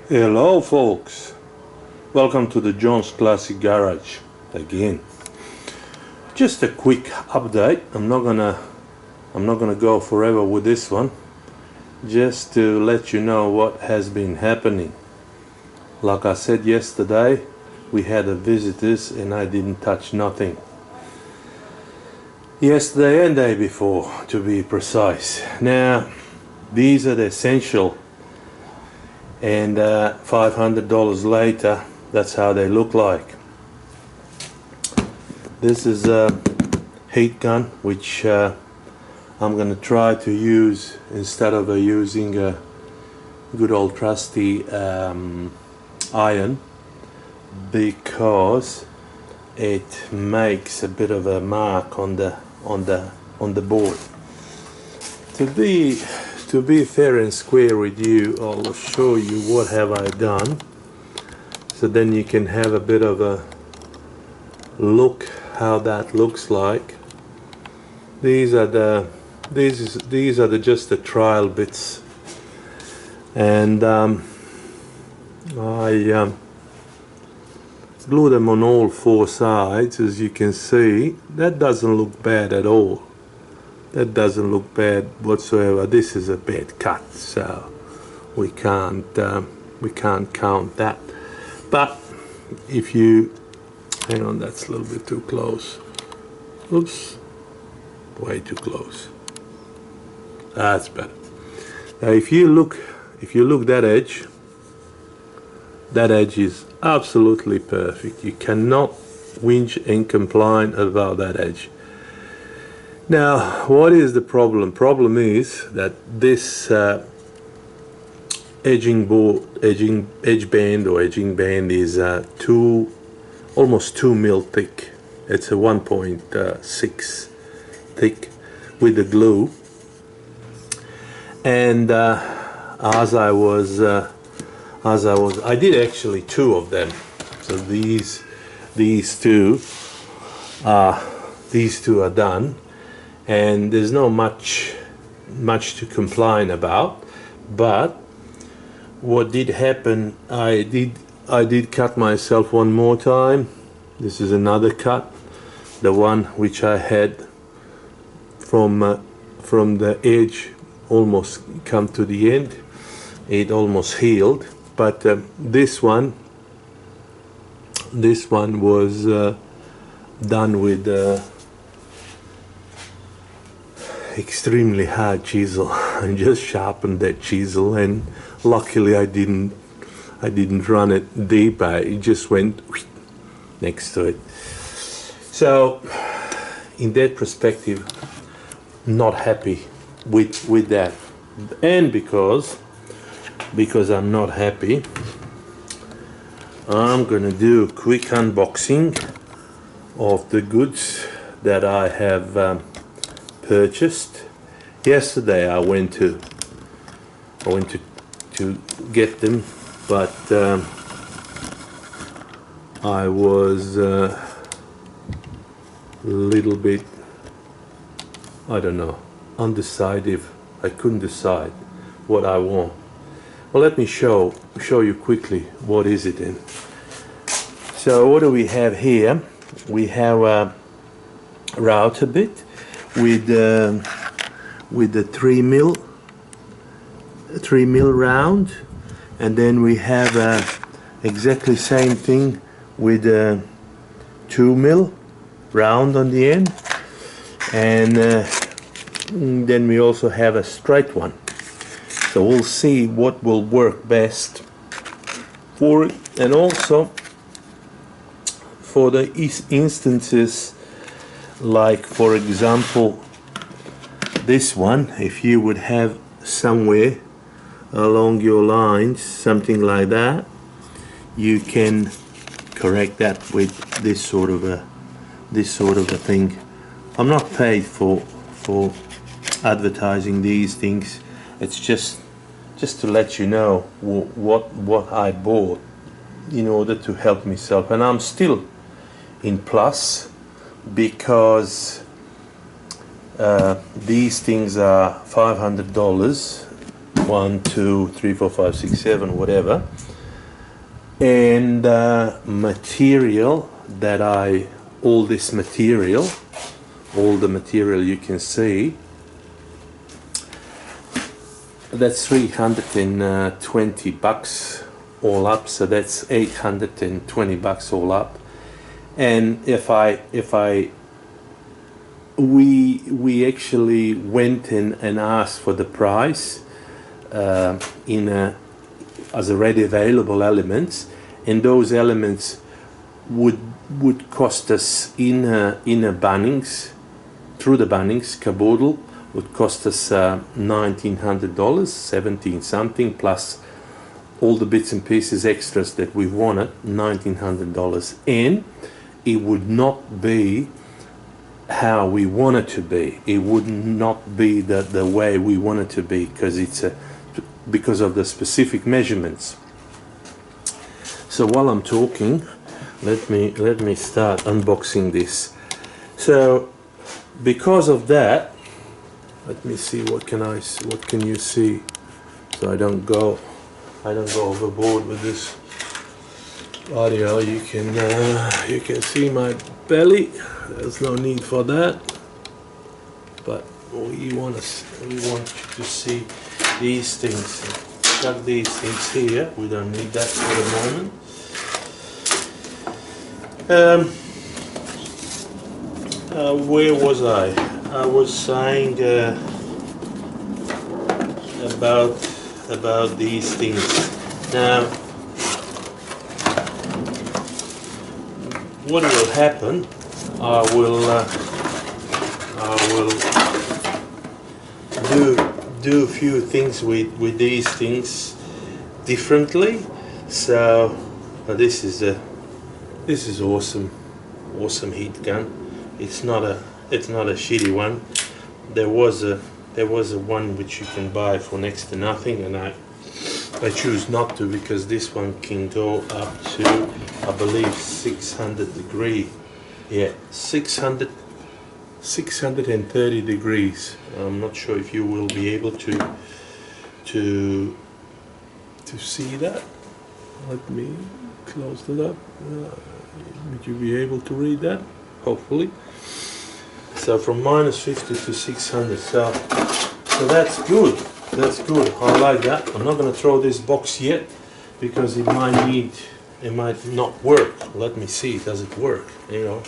Hello folks, welcome to the John's Classic Garage again. Just a quick update. I'm not gonna go forever with this one, just to let you know what has been happening. Like I said yesterday, we had a visitors and I didn't touch nothing. Yesterday and day before, to be precise. Now these are the essential, and $500 later, that's how they look like. This is a heat gun which I'm going to try to use instead of using a good old trusty iron, because it makes a bit of a mark on the board. To be fair and square with you, I'll show you what have I done, so then you can have a bit of a look how that looks like. These are just the trial bits, and I glue them on all four sides. As you can see, that doesn't look bad at all. That doesn't look bad whatsoever. This is a bad cut, so we can't count that. But if you hang on, that's a little bit too close. Oops, way too close. That's better. Now, if you look that edge is absolutely perfect. You cannot whinge and complain about that edge. Now, what is the problem? Problem is that this edge band is almost 2 mil thick. It's a 1.6 thick with the glue. And I did actually two of them. So these two are done. And there's no much to complain about, but what did happen, I did cut myself one more time. This is another cut, the one which I had from the edge almost come to the end. It almost healed, but this one was done with extremely hard chisel. I just sharpened that chisel, and luckily I didn't run it deeper. It just went next to it. So in that perspective, not happy with that. And because I'm not happy, I'm gonna do a quick unboxing of the goods that I have purchased. Yesterday I went to get them, but I was a little bit, I don't know, undecided. I couldn't decide what I want. Well, let me show you quickly what is it in. So what do we have here? We have a router bit with the 3 mil round, and then we have exactly same thing with a 2 mil round on the end, and then we also have a straight one. So we'll see what will work best for it, and also for the instances, like for example this one, if you would have somewhere along your lines something like that, you can correct that with this sort of a thing. I'm not paid for advertising these things. It's just to let you know what I bought in order to help myself, and I'm still in plus, because these things are $500, 1, 2, 3, 4, 5, 6, 7, whatever, And material that all the material you can see, that's $320 all up, so that's $820 all up. And we actually went and asked for the price as a ready available elements, and those elements would cost us in a Bunnings, through the Bunnings caboodle, would cost us $1,900, 17 something, plus all the bits and pieces extras that we wanted, $1,900, and it would not be how we want it to be. It would not be the way we want it to be, because of the specific measurements. So while I'm talking, let me start unboxing this. So because of that, let me see, what can you see, so I don't go overboard with this audio. You can see my belly. There's no need for that, but we want you to see these things. Chuck these things here. We don't need that for the moment. Where was I? I was saying about these things. Now, what will happen? I will do a few things with these things differently. So this is awesome heat gun. It's not a shitty one. There was a one which you can buy for next to nothing, and I choose not to, because this one can go up to, I believe, 600 degree. Yeah, 630 degrees. I'm not sure if you will be able to see that. Let me close it up. Would you be able to read that? Hopefully. So from -50 to 600. So that's good. That's good. I like that. I'm not going to throw this box yet, because it might not work. Let me see. Does it work? You know.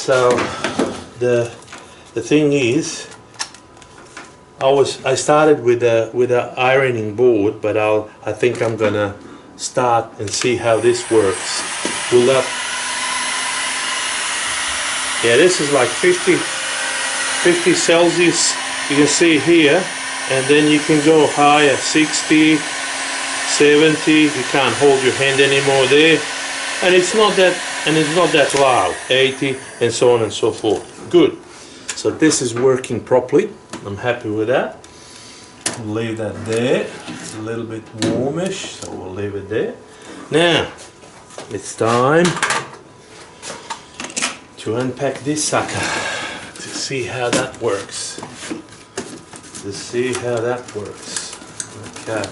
So the thing is, I started with a ironing board, but I think I'm gonna start and see how this works. Will that? Yeah, this is like 50 Celsius. You can see here, and then you can go higher, 60, 70. You can't hold your hand anymore there, and it's not that loud. 80, and so on and so forth. Good. So this is working properly. I'm happy with that. We'll leave that there. It's a little bit warmish, so we'll leave it there. Now it's time to unpack this sucker, to see how that works. Okay.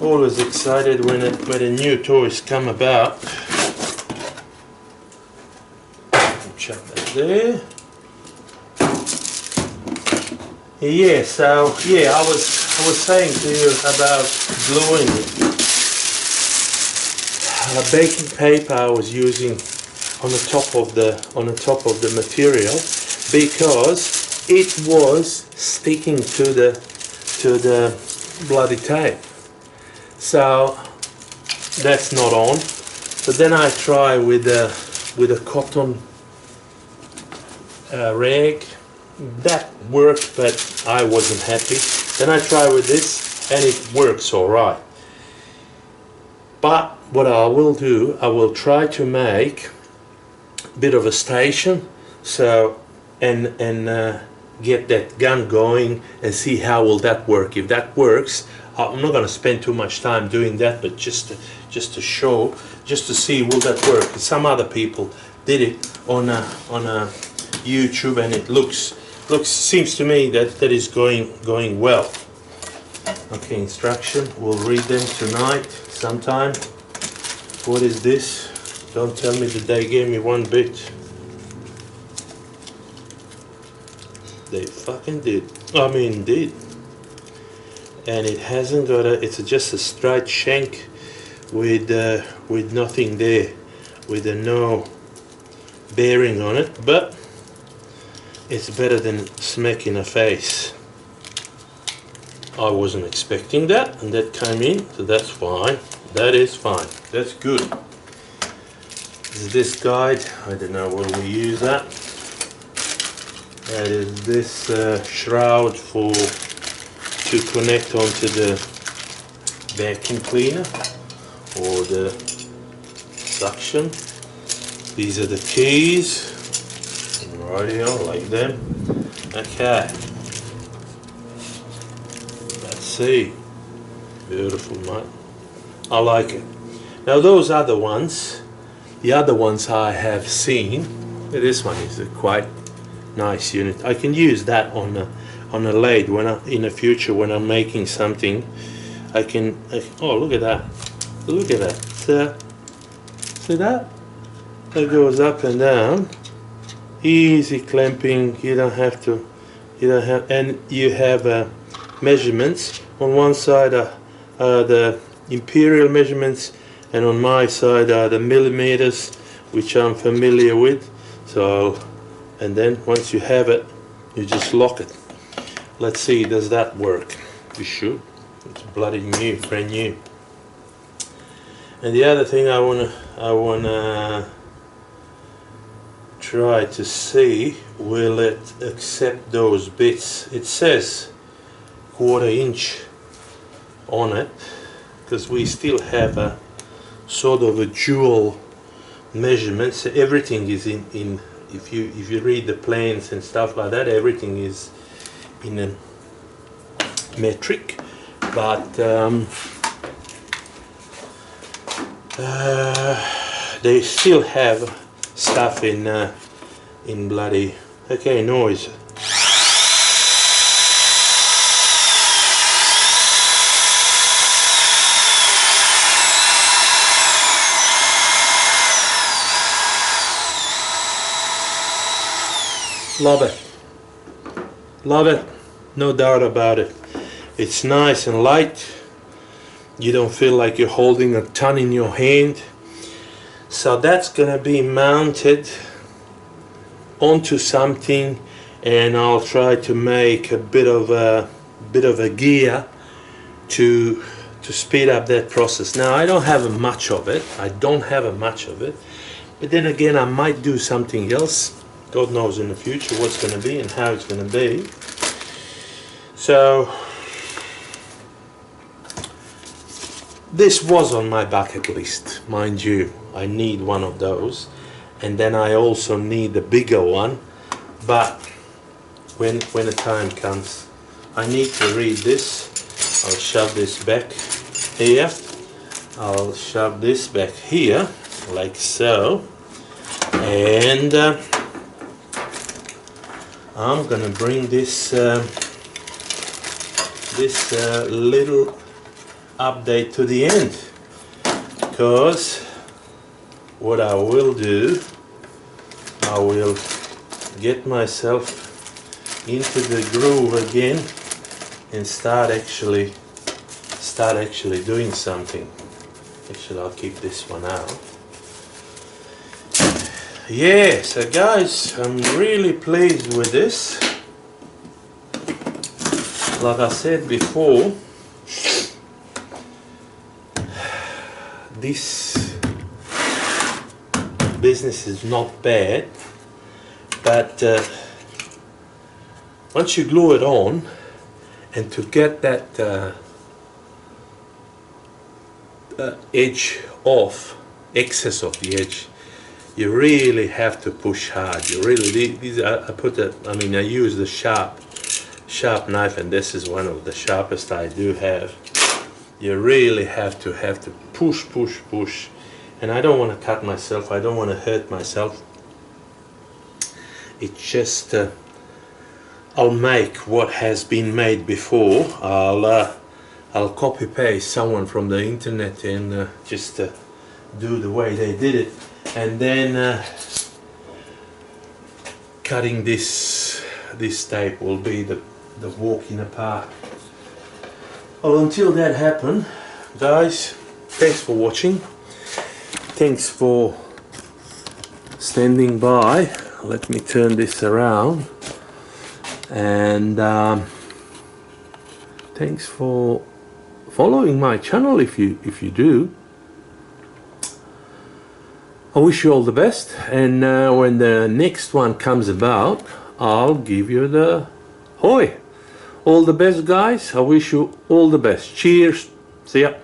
Always excited when the new toys come about. Chuck that there. Yeah, so yeah, I was saying to you about gluing baking paper. I was using on the top of the material, because it was sticking to the bloody tape. So that's not on. But then I try with a cotton rag. That worked, but I wasn't happy. Then I try with this, and it works all right. But what I will do, I will try to make a bit of a station, so and get that gun going and see how will that work. If that works, I'm not going to spend too much time doing that, but just to show, just to see will that work. Some other people did it on a YouTube, and it seems to me that is going well. Okay, instruction, we'll read them tonight sometime. What is this? Don't tell me that they gave me one bit. They fucking did. I mean, did. And it hasn't got a, it's just a straight shank with nothing there, with no bearing on it, but it's better than smack in the face. I wasn't expecting that, and that came in, so that's fine. That is fine. That's good. Is this guide? I don't know where we use that. That is this shroud to connect onto the vacuum cleaner or the suction. These are the keys. Rightio, like them. Okay. Let's see. Beautiful, mate. I like it. Now those other ones, the other ones I have seen, this one is a quite nice unit. I can use that on a lathe when in the future when I'm making something. Oh, look at that! Look at that! See that? That goes up and down. Easy clamping. You don't have, and you have measurements on one side. The imperial measurements, and on my side are the millimeters, which I'm familiar with. So, and then once you have it, you just lock it. Let's see, does that work? You should. It's bloody new, brand new. And the other thing I wanna try to see, will it accept those bits? It says 1/4 inch on it, because we still have a sort of a dual measurement. So everything is in if you read the plans and stuff like that, everything is in a metric, but they still have stuff in bloody, okay, noise. Love it. Love it. No doubt about it. It's nice and light. You don't feel like you're holding a ton in your hand. So that's gonna be mounted onto something, and I'll try to make a bit of a gear to speed up that process. Now I don't have much of it. But then again, I might do something else. God knows in the future what's going to be and how it's going to be. So this was on my bucket list, mind you. I need one of those, and then I also need the bigger one. But when the time comes, I need to read this. I'll shove this back here. I'll shove this back here, like so, and I'm gonna bring this little update to the end, because what I will do, I will get myself into the groove again and start actually doing something. Actually, I'll keep this one out. Yeah, so guys, I'm really pleased with this. Like I said before, this business is not bad, but once you glue it on, and to get that edge off, excess of the edge, you really have to push hard. You really, I use the sharp knife, and this is one of the sharpest I do have. You really have to push, and I don't want to cut myself. I don't want to hurt myself. It's just I'll make what has been made before. I'll copy paste someone from the internet and just do the way they did it, and then cutting this tape will be the walk in the park. Well, until that happens, guys, thanks for watching. Thanks for standing by. Let me turn this around, and thanks for following my channel if you do. I wish you all the best, and when the next one comes about, I'll give you the hoy. All the best, guys. I wish you all the best. Cheers. See ya.